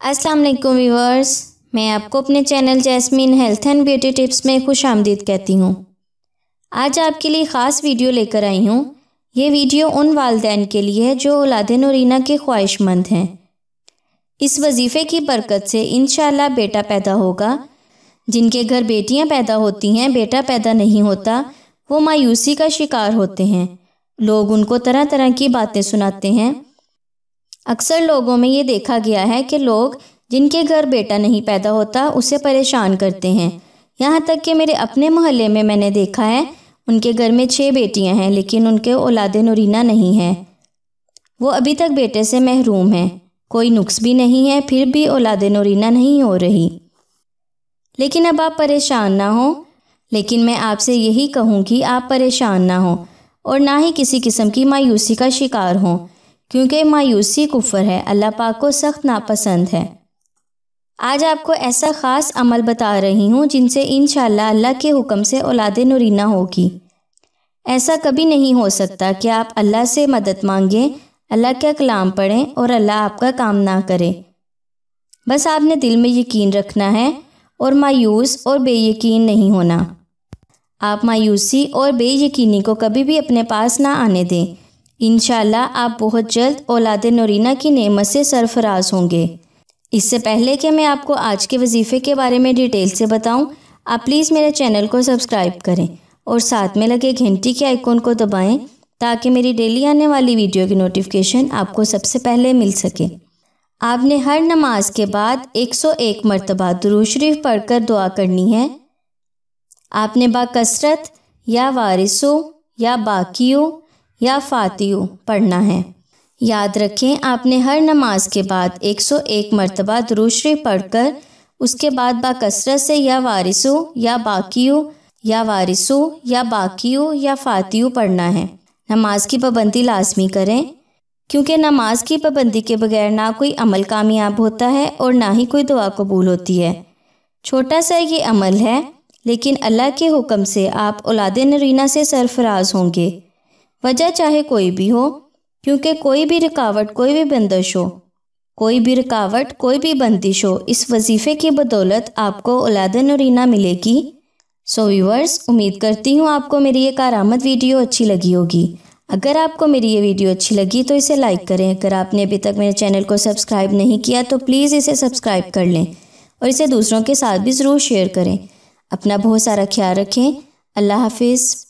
السلام علیکم ویورز، میں آپ کو اپنے channel jasmine health and beauty tips میں خوش آمدید کہتی ہوں۔ آج آپ کے لیے خاص ویڈیو لے کر آئی ہوں۔ یہ ویڈیو ان والدین کے لیے ہے جو اولاد نورینہ کے خواہش مند ہیں۔ اس وظیفے کی برکت سے انشاءاللہ بیٹا پیدا ہوگا۔ جن کے گھر بیٹیاں پیدا ہوتی ہیں، بیٹا پیدا نہیں ہوتا، وہ مایوسی کا شکار ہوتے ہیں۔ لوگ ان کو طرح طرح کی باتیں سناتے ہیں۔ اکثر لوگوں میں یہ دیکھا گیا ہے کہ لوگ جن کے گھر بیٹا نہیں پیدا ہوتا اسے پریشان کرتے ہیں۔ یہاں تک کہ میرے اپنے محلے میں نے دیکھا ہے، ان کے گھر میں 6 بیٹیاں ہیں لیکن ان کے اولاد نورینہ نہیں ہے۔ وہ ابھی تک بیٹے سے محروم ہیں، کوئی نقص بھی نہیں ہے، پھر بھی اولاد نورینہ نہیں ہو رہی۔ لیکن اب آپ پریشان نہ ہوں، لیکن میں آپ سے یہی کہوں کہ آپ پریشان نہ ہوں اور نہ ہی کسی قسم کی مایوسی کا شکار ہوں، کیونکہ مایوسی کفر ہے، اللہ پاک کو سخت ناپسند ہے۔ آج آپ کو ایسا خاص عمل بتا رہی ہوں جن سے انشاءاللہ اللہ کے حکم سے اولاد نورینہ ہوگی۔ ایسا کبھی نہیں ہو سکتا کہ آپ اللہ سے مدد مانگیں، اللہ کا کلام پڑھیں اور اللہ آپ کا کام نہ کرے۔ بس آپ نے دل میں یقین رکھنا ہے اور مایوس اور بے یقین نہیں ہونا۔ آپ مایوسی اور بے یقینی کو کبھی بھی اپنے پاس نہ آنے دیں۔ انشاءاللہ آپ بہت جلد اولاد نورینہ کی نعمت سے سرفراز ہوں گے۔ اس سے پہلے کہ میں آپ کو آج کے وظیفے کے بارے میں ڈیٹیل سے بتاؤں، آپ پلیز میرے چینل کو سبسکرائب کریں اور ساتھ میں لگے گھنٹی کے آئیکن کو دبائیں تاکہ میری ڈیلی آنے والی ویڈیو کی نوٹیفیکیشن آپ کو سب سے پہلے مل سکے۔ آپ نے ہر نماز کے بعد 101 مرتبہ درود شریف پڑھ کر دعا کرنی ہے۔ آپ نے باکثرت یا وارثو یا باقیو یا فاتحو پڑھنا ہے۔ یاد رکھیں، آپ نے ہر نماز کے بعد 101 مرتبہ درود شریف پڑھ کر اس کے بعد باکثرت سے یا وارثو یا باقیو یا وارثو یا باقیو یا فاتحو پڑھنا ہے۔ نماز کی پابندی لازمی کریں، کیونکہ نماز کی پابندی کے بغیر نہ کوئی عمل کامیاب ہوتا ہے اور نہ ہی کوئی دعا قبول ہوتی ہے۔ چھوٹا سا یہ عمل ہے، لیکن اللہ کے حکم سے آپ اولاد نورینہ سے سرفراز ہوں گے، وجہ چاہے کوئی بھی ہو، کیونکہ کوئی بھی رکاوٹ، کوئی بھی بندش ہو، کوئی بھی بندش ہو، اس وظیفے کی بدولت آپ کو اولاد نورینہ ملے گی۔ سو ویورز، امید کرتی ہوں آپ کو میری یہ کارآمد ویڈیو اچھی لگی ہوگی۔ اگر آپ کو میری یہ ویڈیو اچھی لگی تو اسے لائک کریں۔ اگر آپ نے ابھی تک میرے چینل کو سبسکرائب نہیں کیا تو پلیز اسے سبسکرائب کر لیں اور اسے دوسروں کے ساتھ بھی ضرور شیئر کریں۔ اپنا بہت سارا خیال رکھیں۔ اللہ حافظ۔